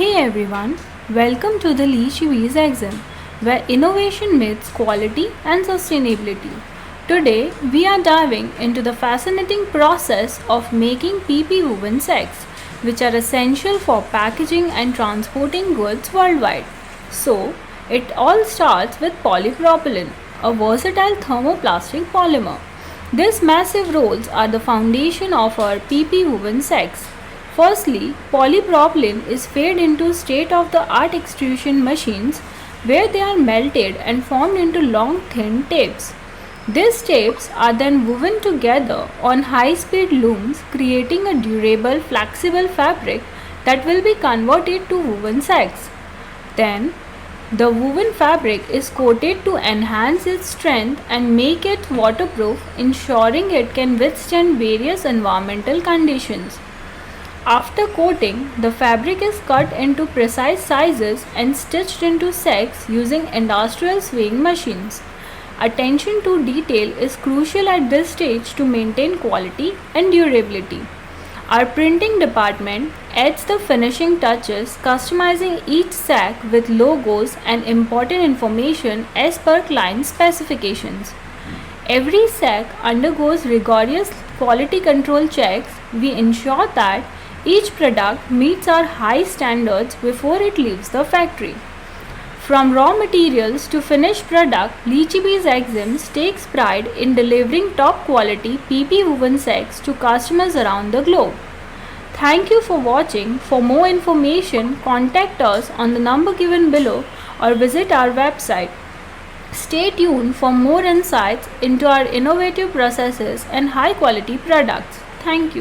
Hey everyone, welcome to the Lichybees Exim, where innovation meets quality and sustainability. Today, we are diving into the fascinating process of making PP woven sacks, which are essential for packaging and transporting goods worldwide. So, it all starts with polypropylene, a versatile thermoplastic polymer. These massive rolls are the foundation of our PP woven sacks. Firstly, polypropylene is fed into state-of-the-art extrusion machines where they are melted and formed into long thin tapes. These tapes are then woven together on high-speed looms, creating a durable, flexible fabric that will be converted to woven sacks. Then, the woven fabric is coated to enhance its strength and make it waterproof, ensuring it can withstand various environmental conditions. After coating, the fabric is cut into precise sizes and stitched into sacks using industrial sewing machines. Attention to detail is crucial at this stage to maintain quality and durability. Our printing department adds the finishing touches, customizing each sack with logos and important information as per client specifications. Every sack undergoes rigorous quality control checks. We ensure that each product meets our high standards before it leaves the factory. From raw materials to finished product, Lichybees Exim takes pride in delivering top quality PP woven sacks to customers around the globe. Thank you for watching. For more information, contact us on the number given below or visit our website. Stay tuned for more insights into our innovative processes and high quality products. Thank you.